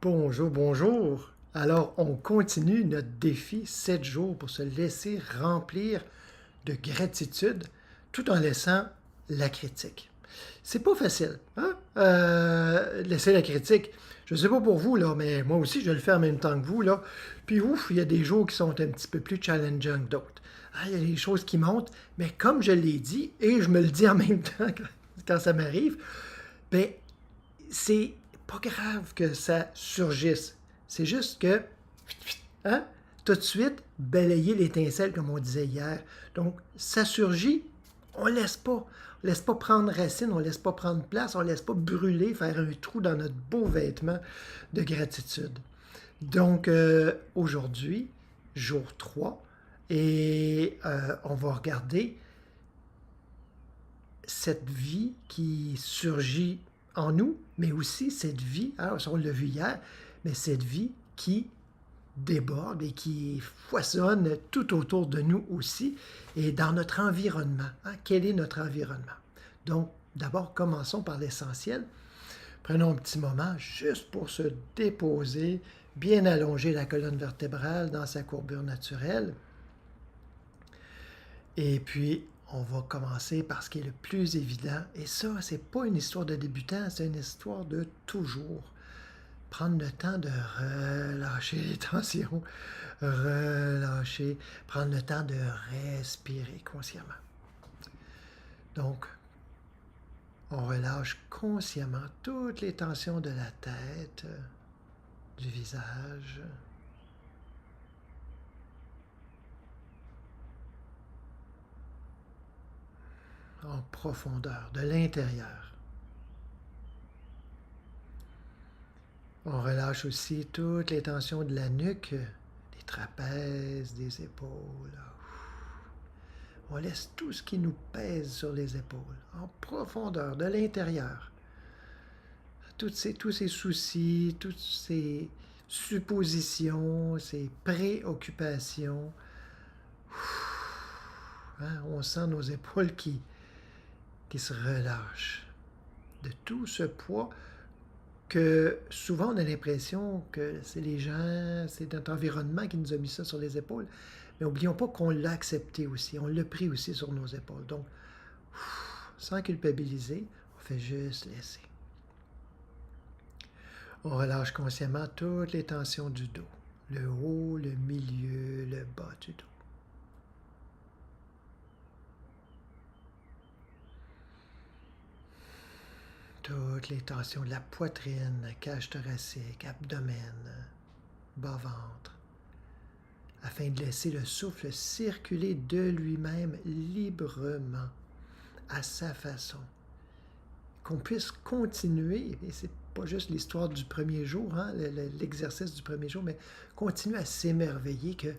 Bonjour, bonjour. Alors, on continue notre défi 7 jours pour se laisser remplir de gratitude tout en laissant la critique. C'est pas facile, hein? Laisser la critique. Je sais pas pour vous, là, mais moi aussi, je le fais en même temps que vous, là. Puis ouf, il y a des jours qui sont un petit peu plus challengeants que d'autres. Ah, il y a des choses qui montent, mais comme je l'ai dit, et je me le dis en même temps quand ça m'arrive, ben, c'est pas grave que ça surgisse. C'est juste que, hein, tout de suite, balayer l'étincelle, comme on disait hier. Donc, ça surgit, on laisse pas. On laisse pas prendre racine, on laisse pas prendre place, on laisse pas brûler, faire un trou dans notre beau vêtement de gratitude. Donc, aujourd'hui, jour 3, et on va regarder cette vie qui surgit en nous, mais aussi cette vie, hein, on l'a vu hier, mais cette vie qui déborde et qui foisonne tout autour de nous aussi et dans notre environnement. Hein. Quel est notre environnement? Donc, d'abord, commençons par l'essentiel. Prenons un petit moment juste pour se déposer, bien allonger la colonne vertébrale dans sa courbure naturelle. Et puis, on va commencer par ce qui est le plus évident. Et ça, c'est pas une histoire de débutant, c'est une histoire de toujours. Prendre le temps de relâcher les tensions, relâcher, prendre le temps de respirer consciemment. Donc, on relâche consciemment toutes les tensions de la tête, du visage, en profondeur, de l'intérieur. On relâche aussi toutes les tensions de la nuque, des trapèzes, des épaules. On laisse tout ce qui nous pèse sur les épaules, en profondeur, de l'intérieur. Tous ces soucis, toutes ces suppositions, ces préoccupations. Hein, on sent nos épaules qui se relâchent de tout ce poids que souvent on a l'impression que c'est les gens, c'est notre environnement qui nous a mis ça sur les épaules. Mais n'oublions pas qu'on l'a accepté aussi, on l'a pris aussi sur nos épaules. Donc, sans culpabiliser, on fait juste laisser. On relâche consciemment toutes les tensions du dos, le haut, le milieu, le bas du dos. Toutes les tensions de la poitrine, cage thoracique, abdomen, bas-ventre, afin de laisser le souffle circuler de lui-même librement, à sa façon. Qu'on puisse continuer, et c'est pas juste l'histoire du premier jour, hein, l'exercice du premier jour, mais continuer à s'émerveiller que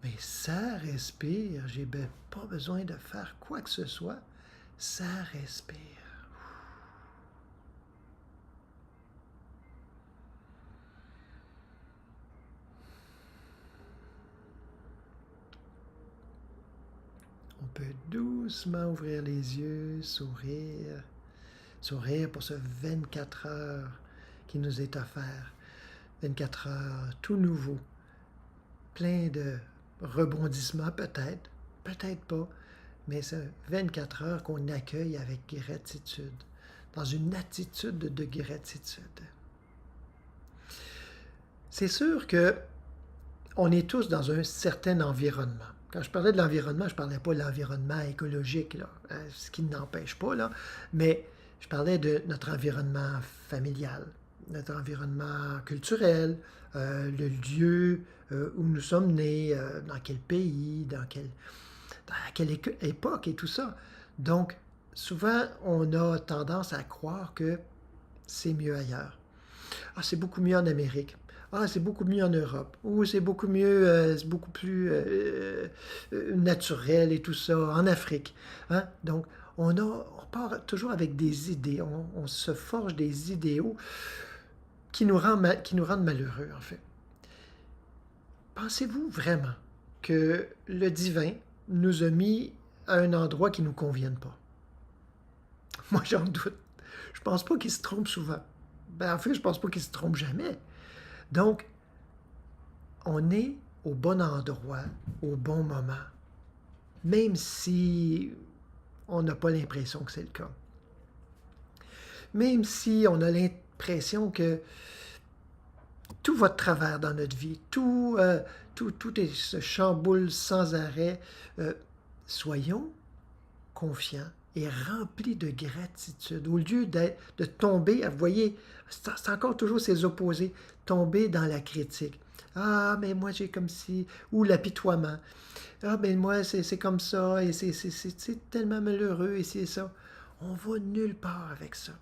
mais ça respire, j'ai pas besoin de faire quoi que ce soit, ça respire. On peut doucement ouvrir les yeux, sourire, sourire pour ce 24 heures qui nous est offert. 24 heures tout nouveau, plein de rebondissements peut-être, peut-être pas, mais c'est 24 heures qu'on accueille avec gratitude, dans une attitude de gratitude. C'est sûr que on est tous dans un certain environnement. Quand je parlais de l'environnement, je ne parlais pas de l'environnement écologique, là, ce qui n'empêche pas, là, mais je parlais de notre environnement familial, notre environnement culturel, le lieu où nous sommes nés, dans quel pays, dans quelle époque et tout ça. Donc, souvent, on a tendance à croire que c'est mieux ailleurs. Ah, c'est beaucoup mieux en Amérique. Ah, c'est beaucoup mieux en Europe. Ou c'est beaucoup mieux, c'est beaucoup plus naturel et tout ça en Afrique. Hein? Donc, on part toujours avec des idées. On se forge des idéaux qui nous rendent malheureux, en fait. Pensez-vous vraiment que le divin nous a mis à un endroit qui ne nous convienne pas? Moi, j'en doute. Je pense pas qu'il se trompe souvent. Ben, en fait, je ne pense pas qu'il se trompe jamais. Donc, on est au bon endroit, au bon moment, même si on n'a pas l'impression que c'est le cas. Même si on a l'impression que tout va de travers dans notre vie, tout se chamboule sans arrêt, soyons confiants et remplis de gratitude. Au lieu de tomber, vous voyez, c'est encore toujours ces opposés, tomber dans la critique. Ah, mais moi j'ai comme si, ou l'apitoiement. Ah, mais moi c'est comme ça, et c'est tellement malheureux, et c'est ça. On va nulle part avec ça.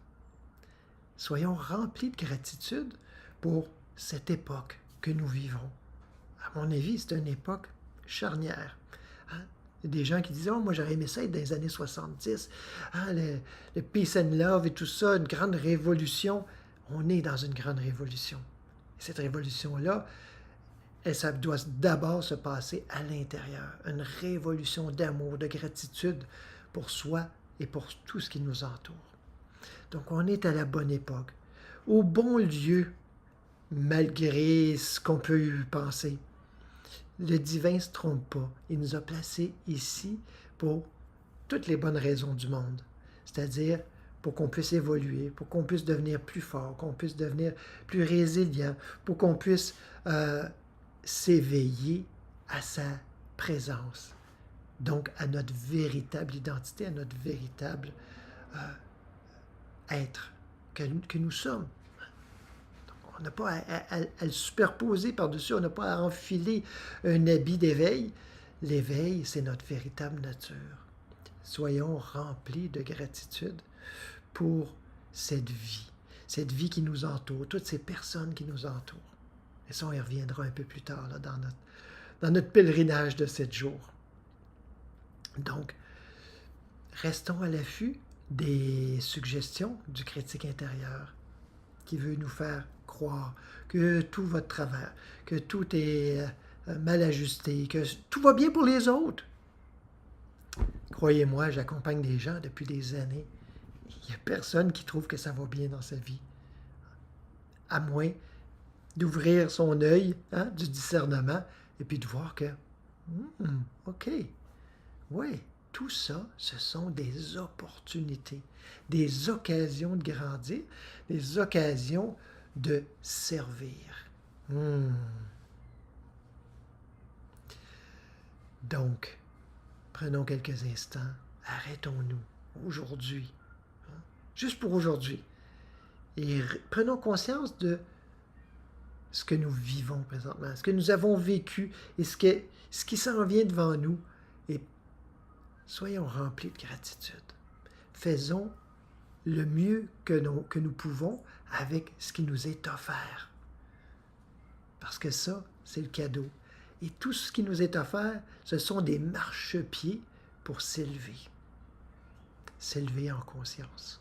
Soyons remplis de gratitude pour cette époque que nous vivons. À mon avis, c'est une époque charnière. Hein? Il y a des gens qui disent « Oh, moi j'aurais aimé ça être dans les années 70. Hein, le peace and love et tout ça, une grande révolution. » On est dans une grande révolution. Et cette révolution-là, ça doit d'abord se passer à l'intérieur. Une révolution d'amour, de gratitude pour soi et pour tout ce qui nous entoure. Donc on est à la bonne époque, au bon lieu, malgré ce qu'on peut penser. Le divin ne se trompe pas. Il nous a placés ici pour toutes les bonnes raisons du monde. C'est-à-dire pour qu'on puisse évoluer, pour qu'on puisse devenir plus fort, qu'on puisse devenir plus résilient, pour qu'on puisse s'éveiller à sa présence. Donc à notre véritable identité, à notre véritable être que nous sommes. On n'a pas à le superposer par-dessus, on n'a pas à enfiler un habit d'éveil. L'éveil, c'est notre véritable nature. Soyons remplis de gratitude pour cette vie qui nous entoure, toutes ces personnes qui nous entourent. Et ça, on y reviendra un peu plus tard là, dans notre pèlerinage de 7 jours. Donc, restons à l'affût des suggestions du critique intérieur qui veut nous faire croire que tout va de travers, que tout est mal ajusté, que tout va bien pour les autres. Croyez-moi, j'accompagne des gens depuis des années. Il n'y a personne qui trouve que ça va bien dans sa vie, à moins d'ouvrir son œil, hein, du discernement, et puis de voir que, OK, oui, tout ça, ce sont des opportunités, des occasions de grandir, des occasions de servir. Donc, prenons quelques instants, arrêtons-nous aujourd'hui, hein, juste pour aujourd'hui, et prenons conscience de ce que nous vivons présentement, ce que nous avons vécu et ce qui s'en vient devant nous, et soyons remplis de gratitude. Faisons le mieux que nous pouvons avec ce qui nous est offert. Parce que ça, c'est le cadeau. Et tout ce qui nous est offert, ce sont des marchepieds pour s'élever. S'élever en conscience.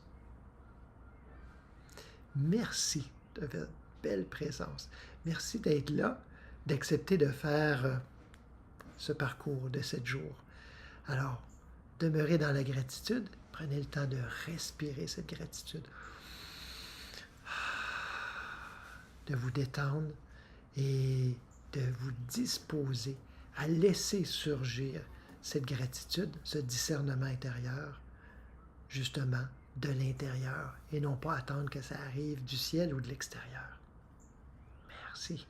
Merci de votre belle présence. Merci d'être là, d'accepter de faire ce parcours de 7 jours. Alors, demeurez dans la gratitude. Prenez le temps de respirer cette gratitude. De vous détendre et de vous disposer à laisser surgir cette gratitude, ce discernement intérieur, justement de l'intérieur, et non pas attendre que ça arrive du ciel ou de l'extérieur. Merci.